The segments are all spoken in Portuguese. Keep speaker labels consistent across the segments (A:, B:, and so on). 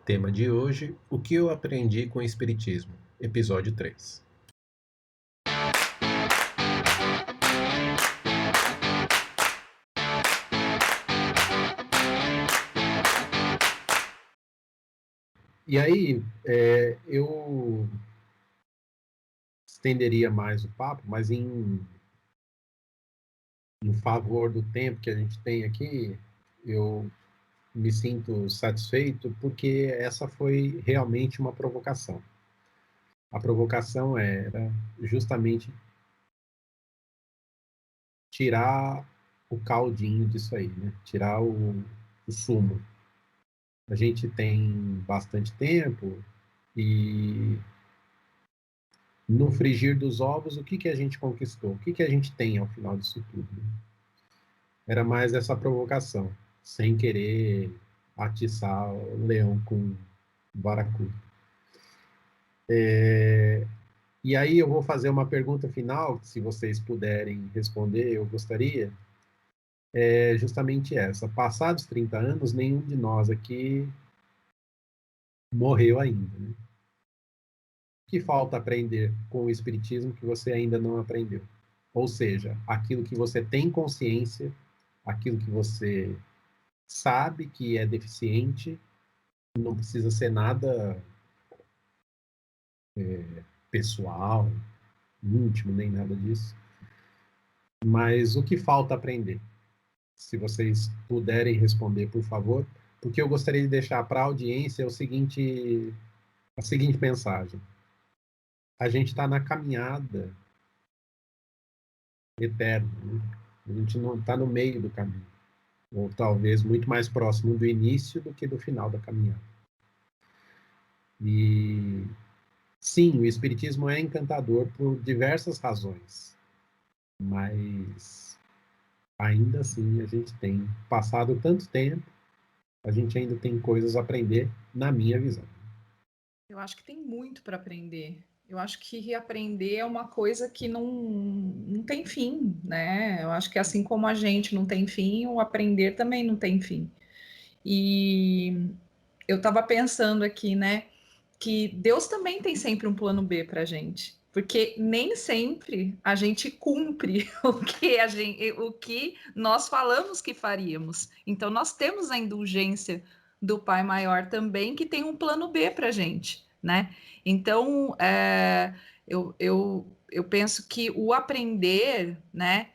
A: Tema de hoje: o que eu aprendi com o Espiritismo, episódio 3. E aí, eu estenderia mais o papo, mas em favor do tempo que a gente tem aqui, eu me sinto satisfeito porque essa foi realmente uma provocação. A provocação era justamente tirar o caldinho disso aí, né? Tirar o sumo. A gente tem bastante tempo e no frigir dos ovos, o que que a gente conquistou? O que que a gente tem ao final disso tudo? Era mais essa provocação, sem querer atiçar o leão com baracuta. E aí eu vou fazer uma pergunta final, que se vocês puderem responder, eu gostaria, é justamente essa. Passados 30 anos, nenhum de nós aqui morreu ainda, né? O que falta aprender com o Espiritismo que você ainda não aprendeu? Ou seja, aquilo que você tem consciência, aquilo que você sabe que é deficiente, não precisa ser nada pessoal, íntimo, nem nada disso. Mas o que falta aprender? Se vocês puderem responder, por favor, porque eu gostaria de deixar para a audiência a seguinte mensagem. A gente está na caminhada eterna, né? A gente não está no meio do caminho, ou talvez muito mais próximo do início do que do final da caminhada. E sim, o Espiritismo é encantador por diversas razões, mas ainda assim a gente tem passado tanto tempo, a gente ainda tem coisas a aprender, na minha visão.
B: Eu acho que tem muito para aprender. Eu acho que reaprender é uma coisa que não tem fim, né? Eu acho que assim como a gente não tem fim, o aprender também não tem fim. E eu estava pensando aqui, né, que Deus também tem sempre um plano B para a gente. Porque nem sempre a gente cumpre o que nós falamos que faríamos. Então, nós temos a indulgência do Pai Maior também, que tem um plano B para a gente, né? Então, eu penso que o aprender, né,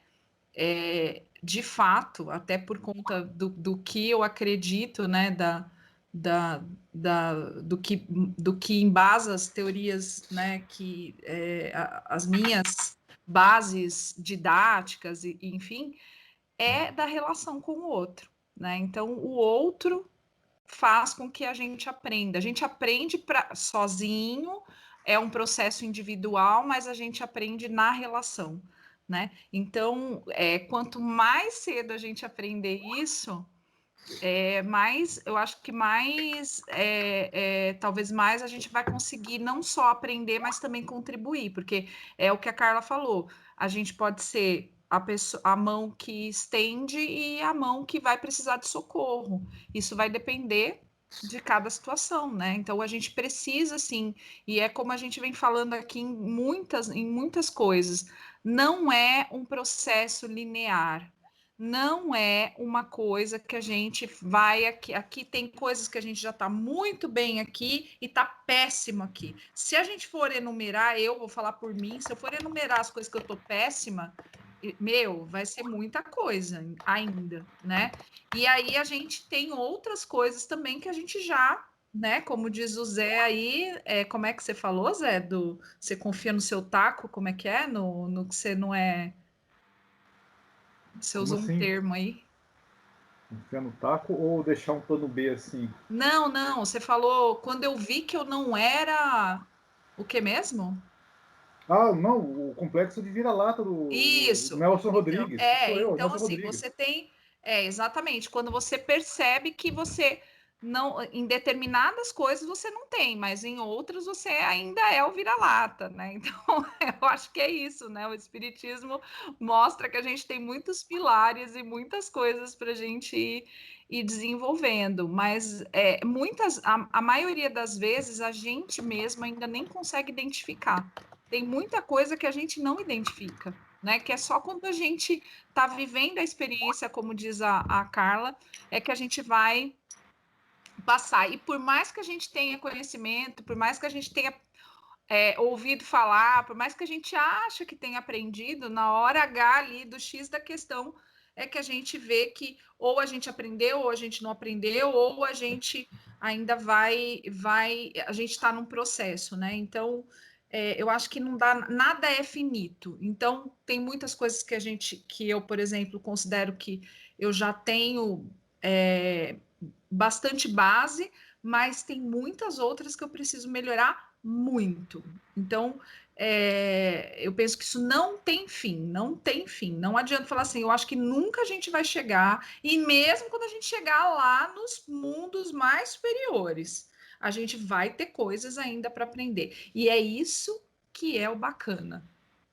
B: de fato, até por conta do que eu acredito, né, da, do que embasa as teorias, né, as minhas bases didáticas, enfim, é da relação com o outro, né? Então, o outro faz com que a gente aprenda. A gente aprende sozinho, é um processo individual, mas a gente aprende na relação, né? Então, quanto mais cedo a gente aprender isso, mais, eu acho que mais, talvez mais a gente vai conseguir não só aprender, mas também contribuir, porque é o que a Carla falou, a gente pode ser a mão que estende e a mão que vai precisar de socorro. Isso vai depender de cada situação, né? Então a gente precisa, sim, e é como a gente vem falando aqui em muitas coisas, não é um processo linear, não é uma coisa que a gente vai aqui. Aqui tem coisas que a gente já está muito bem aqui e está péssimo aqui. Se a gente for enumerar, eu vou falar por mim, se eu for enumerar as coisas que eu estou péssima, meu, vai ser muita coisa ainda, né? E aí a gente tem outras coisas também que a gente já, né? Como diz o Zé aí, como é que você falou, Zé? Você confia no seu taco, como é que é? No que você não é. Você
C: Como
B: usou um
C: assim?
B: termo aí.
C: Enfiar no taco ou deixar um plano B assim?
B: Não, não, você falou quando eu vi que eu não era o que mesmo?
C: Ah, não, o complexo de vira-lata do
B: Isso.
C: Nelson
B: Então,
C: Rodrigues. Sou eu,
B: então
C: Nelson
B: assim,
C: Rodrigues.
B: você tem, exatamente, quando você percebe que você não, em determinadas coisas você não tem, mas em outras você ainda é o vira-lata, né? Então, eu acho que é isso, né? O espiritismo mostra que a gente tem muitos pilares e muitas coisas para a gente e desenvolvendo, mas a maioria das vezes a gente mesmo ainda nem consegue identificar. Tem muita coisa que a gente não identifica, né? Que é só quando a gente está vivendo a experiência, como diz a Carla, é que a gente vai passar. E por mais que a gente tenha conhecimento, por mais que a gente tenha ouvido falar, por mais que a gente acha que tenha aprendido, na hora H ali do X da questão é que a gente vê que ou a gente aprendeu, ou a gente não aprendeu, ou a gente ainda a gente está num processo, né? Então, eu acho que não dá, nada é finito. Então, tem muitas coisas que eu, por exemplo, considero que eu já tenho bastante base, mas tem muitas outras que eu preciso melhorar muito. Então, eu penso que isso não tem fim, não tem fim. Não adianta falar assim, eu acho que nunca a gente vai chegar, e mesmo quando a gente chegar lá nos mundos mais superiores, a gente vai ter coisas ainda para aprender. E é isso que é o bacana,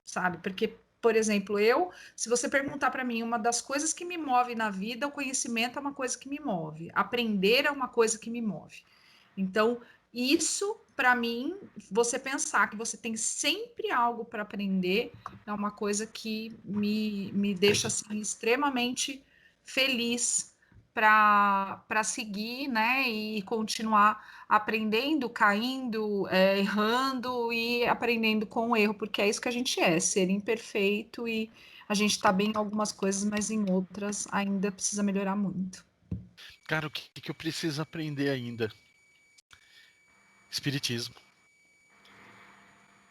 B: sabe? Porque, por exemplo, se você perguntar para mim, uma das coisas que me move na vida, o conhecimento é uma coisa que me move, aprender é uma coisa que me move. Então, isso, para mim, você pensar que você tem sempre algo para aprender, é uma coisa que me deixa assim, extremamente feliz para seguir, né, e continuar aprendendo, caindo, errando e aprendendo com o erro, porque é isso que a gente ser imperfeito e a gente está bem em algumas coisas, mas em outras ainda precisa melhorar muito.
D: Cara, o que eu preciso aprender ainda? Espiritismo.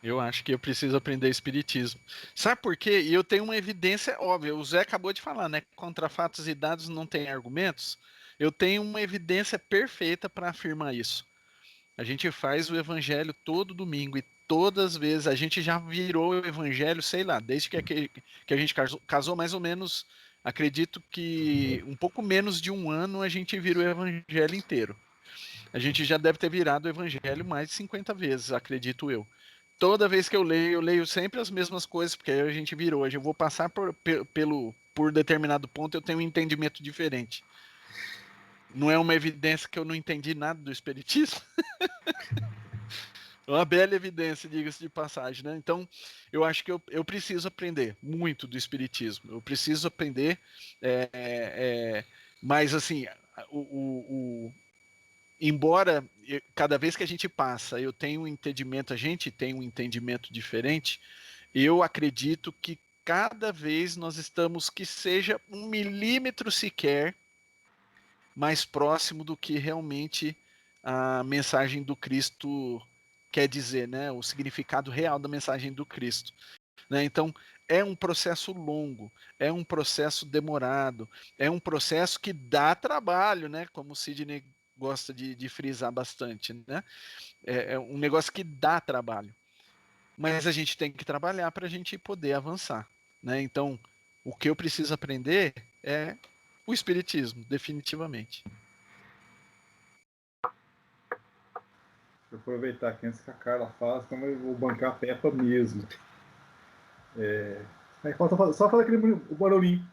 D: Eu acho que eu preciso aprender espiritismo. Sabe por quê? E eu tenho uma evidência óbvia. O Zé acabou de falar, né? Contra fatos e dados não tem argumentos. Eu tenho uma evidência perfeita para afirmar isso. A gente faz o evangelho todo domingo e todas as vezes a gente já virou o evangelho, sei lá, desde que a gente casou mais ou menos, acredito que um pouco menos de um ano a gente vira o evangelho inteiro. A gente já deve ter virado o evangelho mais de 50 vezes, acredito eu. Toda vez que eu leio sempre as mesmas coisas, porque aí a gente virou. Hoje eu vou passar por determinado ponto, eu tenho um entendimento diferente. Não é uma evidência que eu não entendi nada do espiritismo? Uma bela evidência, diga-se de passagem, né? Então, eu acho que eu preciso aprender muito do espiritismo. Eu preciso aprender, mas assim, embora cada vez que a gente passa, eu tenho um entendimento, a gente tem um entendimento diferente, eu acredito que cada vez nós estamos, que seja 1 milímetro sequer, mais próximo do que realmente a mensagem do Cristo quer dizer, né? O significado real da mensagem do Cristo. Né? Então, é um processo longo, é um processo demorado, é um processo que dá trabalho, né? Como o Sidney gosta de frisar bastante, né? É um negócio que dá trabalho. Mas a gente tem que trabalhar para a gente poder avançar, né? Então, o que eu preciso aprender é o espiritismo, definitivamente.
C: Vou aproveitar aqui antes que a Carla fala, senão eu vou bancar a Peppa mesmo. Aí falta só fazer aquele barulhinho.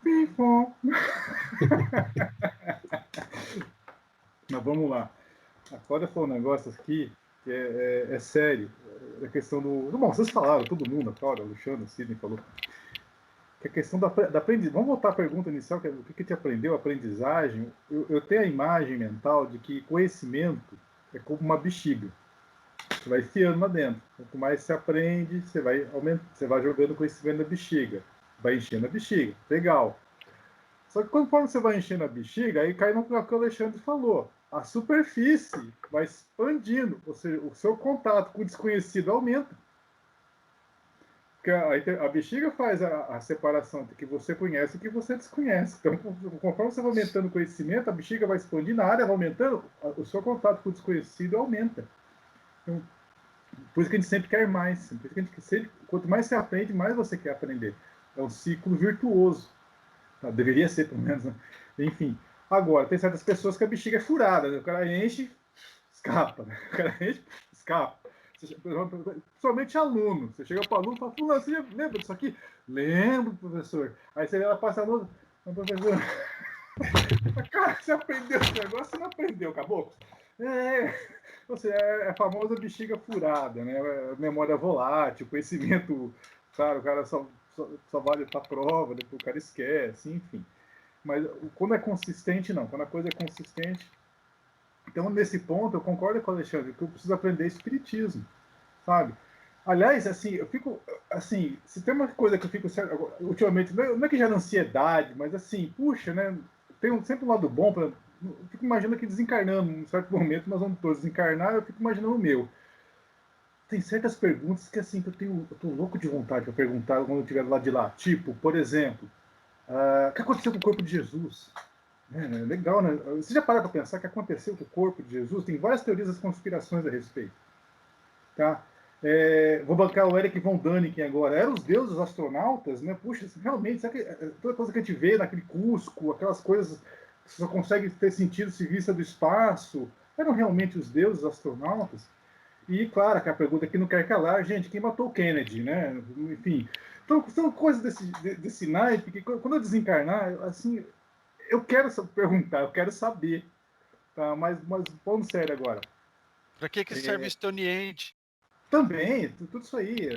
C: Mas vamos lá. A Cláudia falou um negócio aqui que é sério. A questão do. Bom, vocês falaram, todo mundo, a Cláudia, o Alexandre, o Sidney falou. Que a questão da aprendizagem. Vamos voltar à pergunta inicial, que é o que te aprendeu, aprendizagem. Eu tenho a imagem mental de que conhecimento é como uma bexiga. Você vai enfiando lá dentro. Quanto mais você aprende, você vai jogando conhecimento na bexiga. Vai enchendo a bexiga. Legal. Só que conforme você vai enchendo a bexiga, aí cai no que o Alexandre falou. A superfície vai expandindo, ou seja, o seu contato com o desconhecido aumenta. Porque a bexiga faz a separação entre o que você conhece e o que você desconhece. Então, conforme você vai aumentando o conhecimento, a bexiga vai expandindo, a área vai aumentando, o seu contato com o desconhecido aumenta. Então, por isso que a gente sempre quer mais. Por isso que a gente sempre, quanto mais você aprende, mais você quer aprender. É um ciclo virtuoso. Deveria ser, pelo menos. Né? Enfim. Agora, tem certas pessoas que a bexiga é furada. Né? O cara enche, escapa. Né? O cara enche, escapa. Principalmente aluno. Você chega para o aluno e fala, fulano, você lembra disso aqui? Lembro, professor. Aí você passa a aluno, professor, Cara, você aprendeu esse negócio, você não aprendeu, acabou? É a famosa bexiga furada, né? Memória volátil, conhecimento, cara, o cara só vale para prova, depois o cara esquece, enfim. Mas quando é consistente, não. Quando a coisa é consistente. Então, nesse ponto, eu concordo com o Alexandre, que eu preciso aprender espiritismo, sabe? Aliás, assim, eu fico, assim, se tem uma coisa que eu fico, ultimamente, não é que gera ansiedade, mas assim, puxa, né, tem sempre um lado bom, eu fico imaginando que desencarnando, em um certo momento, nós vamos todos desencarnar, eu fico imaginando o meu. Tem certas perguntas que, assim, que eu tô louco de vontade para perguntar quando eu estiver lá de lá. Tipo, por exemplo, o que aconteceu com o corpo de Jesus? Legal, né? Você já parou para pensar o que aconteceu com o corpo de Jesus? Tem várias teorias das conspirações a respeito. Tá? Vou bancar o Eric von Däniken agora. Eram os deuses astronautas, né? Puxa, realmente, sabe que, toda coisa que a gente vê naquele Cusco, aquelas coisas que só consegue ter sentido se vista do espaço, eram realmente os deuses astronautas? E, claro, que a pergunta que não quer calar, gente, quem matou o Kennedy, né? Enfim, então, são coisas desse naipe que, quando eu desencarnar, assim, eu quero perguntar, eu quero saber. Tá? Mas falando sério agora.
D: Para que serve o Stonehenge?
C: Também, tudo isso aí.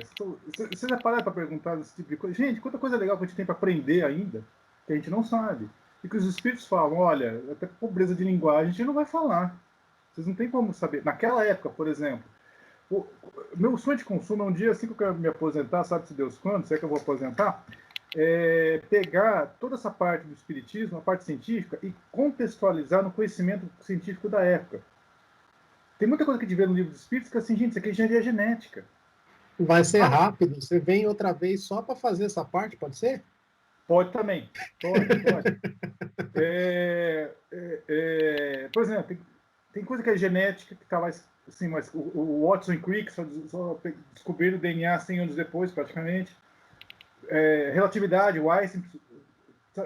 C: Você já pararam para perguntar esse tipo de coisa? Gente, quanta coisa legal que a gente tem para aprender ainda, que a gente não sabe. E que os espíritos falam, olha, até pobreza de linguagem a gente não vai falar. Vocês não têm como saber. Naquela época, por exemplo, o meu sonho de consumo é um dia, assim que eu quero me aposentar, sabe-se Deus quando, se é que eu vou aposentar, pegar toda essa parte do espiritismo, a parte científica, e contextualizar no conhecimento científico da época. Tem muita coisa que a gente vê no livro dos espíritos que, assim, gente, isso aqui é engenharia genética.
A: Vai ser rápido. Você vem outra vez só para fazer essa parte, pode ser?
C: Pode também. Pode. Por exemplo, tem coisa que é genética, que está mais. Assim, mas o Watson e Crick só descobriram o DNA 100 anos depois, praticamente. Relatividade, o Einstein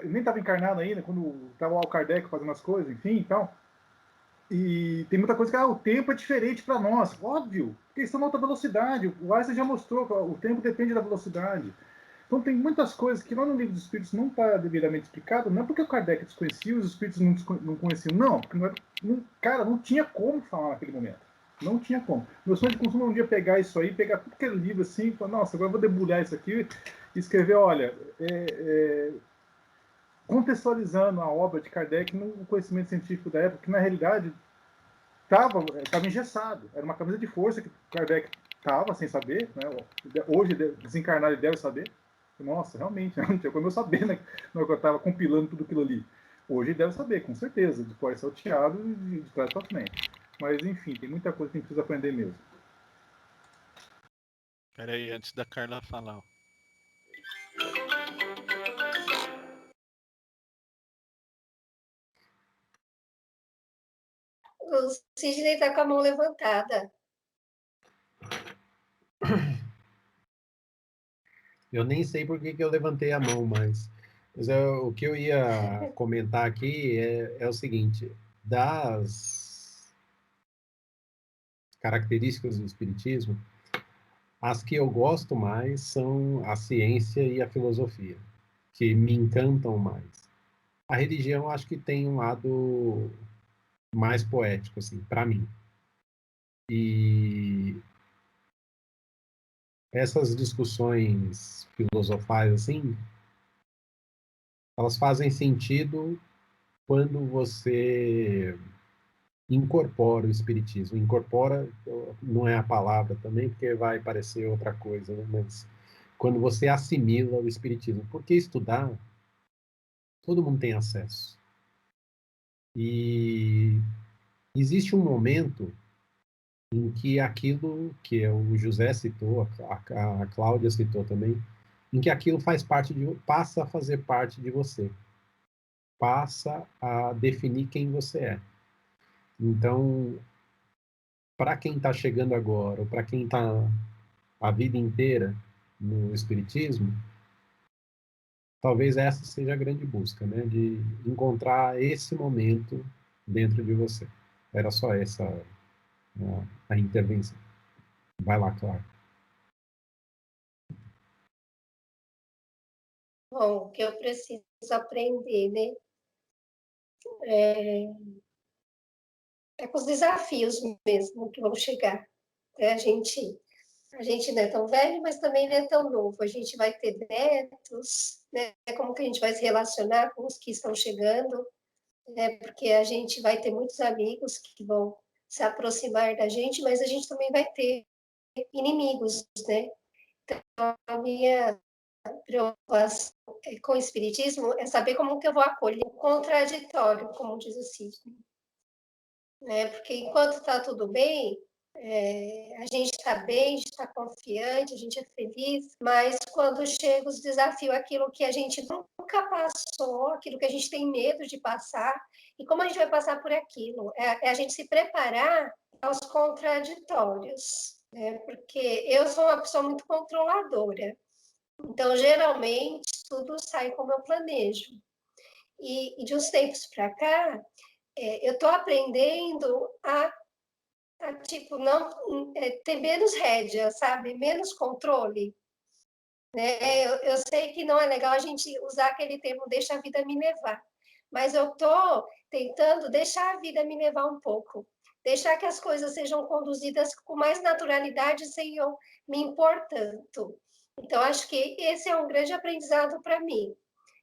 C: nem estava encarnado ainda, quando estava lá o Kardec fazendo as coisas, enfim, então. E tem muita coisa que o tempo é diferente para nós, óbvio, porque estão em alta velocidade. O Einstein já mostrou que o tempo depende da velocidade. Então tem muitas coisas que lá no livro dos Espíritos não está devidamente explicado, não é porque o Kardec desconhecia, os Espíritos não conheciam, não, porque cara, não tinha como falar naquele momento. Não tinha como. Meu sonho de consumo é um dia pegar isso aí, pegar tudo aquele livro assim, e falar, nossa, agora eu vou debulhar isso aqui e escrever, olha, contextualizando a obra de Kardec no conhecimento científico da época, que na realidade estava engessado. Era uma camisa de força que Kardec estava sem saber, né? Hoje, desencarnado, ele deve saber. Nossa, realmente, não tinha como eu saber, né? Na hora que eu estava compilando tudo aquilo ali. Hoje ele deve saber, com certeza, de cor salteado e de trás para frente. Mas, enfim, tem muita coisa que a gente precisa aprender mesmo.
D: Peraí, antes da Carla falar.
E: O Sidney está com a mão levantada.
A: Eu nem sei por que eu levantei a mão, mas o que eu ia comentar aqui é o seguinte: das características do Espiritismo, as que eu gosto mais são a ciência e a filosofia, que me encantam mais. A religião acho que tem um lado mais poético, assim, para mim. E essas discussões filosofais, assim, elas fazem sentido quando você incorpora o espiritismo. Incorpora não é a palavra também, porque vai parecer outra coisa, né? Mas quando você assimila o espiritismo. Porque estudar, todo mundo tem acesso. E existe um momento em que aquilo que o José citou, a Cláudia citou também, em que aquilo passa a fazer parte de você, passa a definir quem você é. Então, para quem está chegando agora, ou para quem está a vida inteira no Espiritismo, talvez essa seja a grande busca, né? De encontrar esse momento dentro de você. Era só essa a intervenção. Vai lá, Clara.
E: Bom, o que eu preciso aprender, né? com os desafios mesmo que vão chegar. A gente não é tão velho, mas também não é tão novo. A gente vai ter netos, né? Como que a gente vai se relacionar com os que estão chegando, né? Porque a gente vai ter muitos amigos que vão se aproximar da gente, mas a gente também vai ter inimigos, né? Então, a minha preocupação com o espiritismo é saber como que eu vou acolher o contraditório, como diz o Sidney. Né? Porque enquanto está tudo bem, a gente está bem, a gente está confiante, a gente é feliz, mas quando chega os desafios, aquilo que a gente nunca passou, aquilo que a gente tem medo de passar, e como a gente vai passar por aquilo? É a gente se preparar aos contraditórios, né? Porque eu sou uma pessoa muito controladora, então geralmente tudo sai como eu planejo. E de uns tempos para cá, eu estou aprendendo a tipo, não ter menos rédea, sabe? Menos controle. Né? Eu sei que não é legal a gente usar aquele termo deixa a vida me levar, mas eu estou tentando deixar a vida me levar um pouco. Deixar que as coisas sejam conduzidas com mais naturalidade sem eu me impor tanto. Então, acho que esse é um grande aprendizado para mim.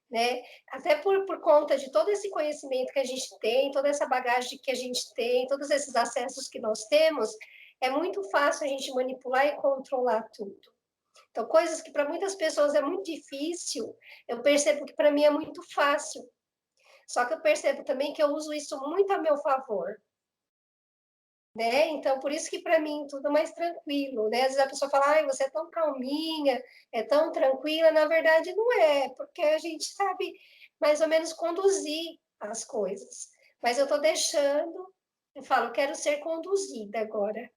E: Né? Até por conta de todo esse conhecimento que a gente tem, toda essa bagagem que a gente tem, todos esses acessos que nós temos, é muito fácil a gente manipular e controlar tudo. Então, coisas que para muitas pessoas é muito difícil, eu percebo que para mim é muito fácil. Só que eu percebo também que eu uso isso muito a meu favor. Né? Então, por isso que para mim tudo é mais tranquilo, né? Às vezes a pessoa fala, ai, você é tão calminha, é tão tranquila, na verdade não é, porque a gente sabe mais ou menos conduzir as coisas. Mas eu estou deixando, eu falo, quero ser conduzida agora.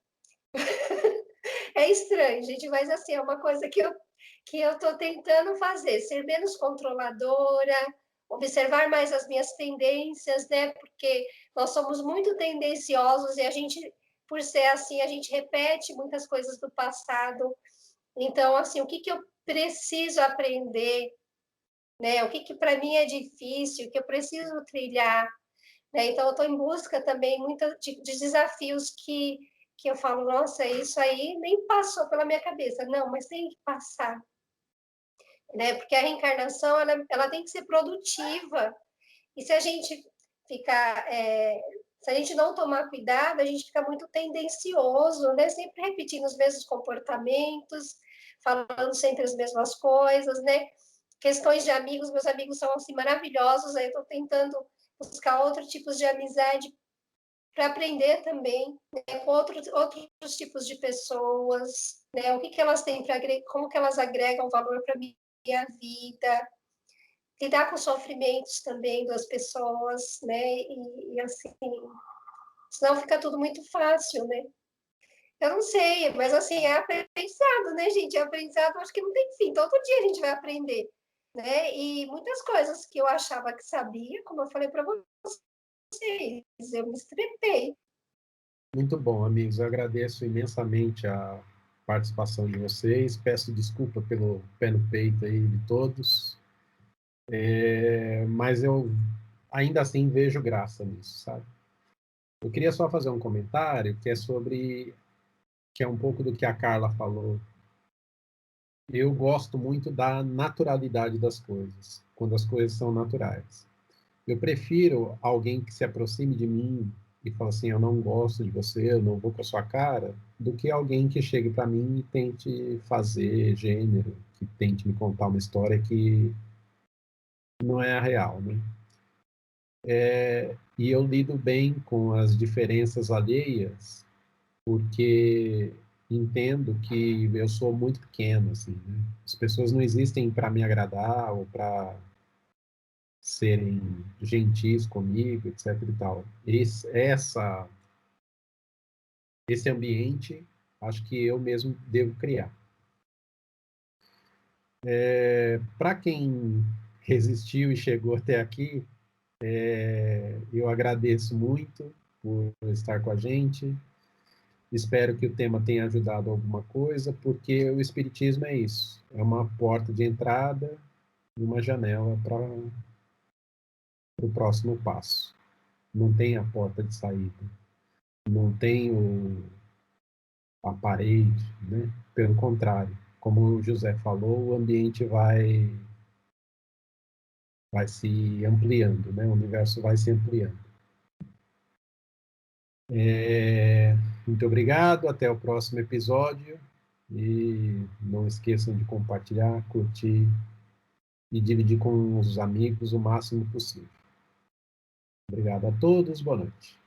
E: É estranho, gente, mas assim, é uma coisa que eu estou tentando fazer, ser menos controladora, observar mais as minhas tendências, né? Porque nós somos muito tendenciosos e a gente, por ser assim, a gente repete muitas coisas do passado. Então, assim, o que eu preciso aprender, né? O que para mim é difícil, o que eu preciso trilhar, né? Então, eu estou em busca também muito de desafios que eu falo, nossa, isso aí nem passou pela minha cabeça. Não, mas tem que passar. Né? Porque a reencarnação ela tem que ser produtiva. E se a gente ficar, se a gente não tomar cuidado, a gente fica muito tendencioso, né? Sempre repetindo os mesmos comportamentos, falando sempre as mesmas coisas, né? Questões de amigos, meus amigos são assim maravilhosos, aí eu estou tentando buscar outros tipos de amizade para aprender também, né, com outros tipos de pessoas, né, o que elas têm para agregar, como que elas agregam valor para minha vida, lidar com sofrimentos também das pessoas, né, e assim, senão fica tudo muito fácil, né. Eu não sei, mas assim, é aprendizado, né, gente? É aprendizado, acho que não tem fim, todo dia a gente vai aprender, né, e muitas coisas que eu achava que sabia, como eu falei para vocês, eu me estrepei.
A: Muito bom, amigos. Eu agradeço imensamente a participação de vocês. Peço desculpa pelo pé no peito aí de todos. Mas eu ainda assim vejo graça nisso, sabe? Eu queria só fazer um comentário que é um pouco do que a Carla falou. Eu gosto muito da naturalidade das coisas, quando as coisas são naturais. Eu prefiro alguém que se aproxime de mim e fale assim, eu não gosto de você, eu não vou com a sua cara, do que alguém que chegue para mim e tente fazer gênero, que tente me contar uma história que não é a real, né? E eu lido bem com as diferenças alheias, porque entendo que eu sou muito pequeno, assim, né? As pessoas não existem para me agradar ou para serem gentis comigo, etc e tal. Esse ambiente, acho que eu mesmo devo criar. Para quem resistiu e chegou até aqui, eu agradeço muito por estar com a gente. Espero que o tema tenha ajudado alguma coisa, porque o Espiritismo é isso. É uma porta de entrada e uma janela para o próximo passo. não tem a porta de saída, não tem a parede, né? Pelo contrário, como o José falou, o ambiente vai se ampliando, né? O universo vai se ampliando. Muito obrigado, até o próximo episódio. E não esqueçam de compartilhar, curtir e dividir com os amigos o máximo possível. Obrigado a todos, boa noite.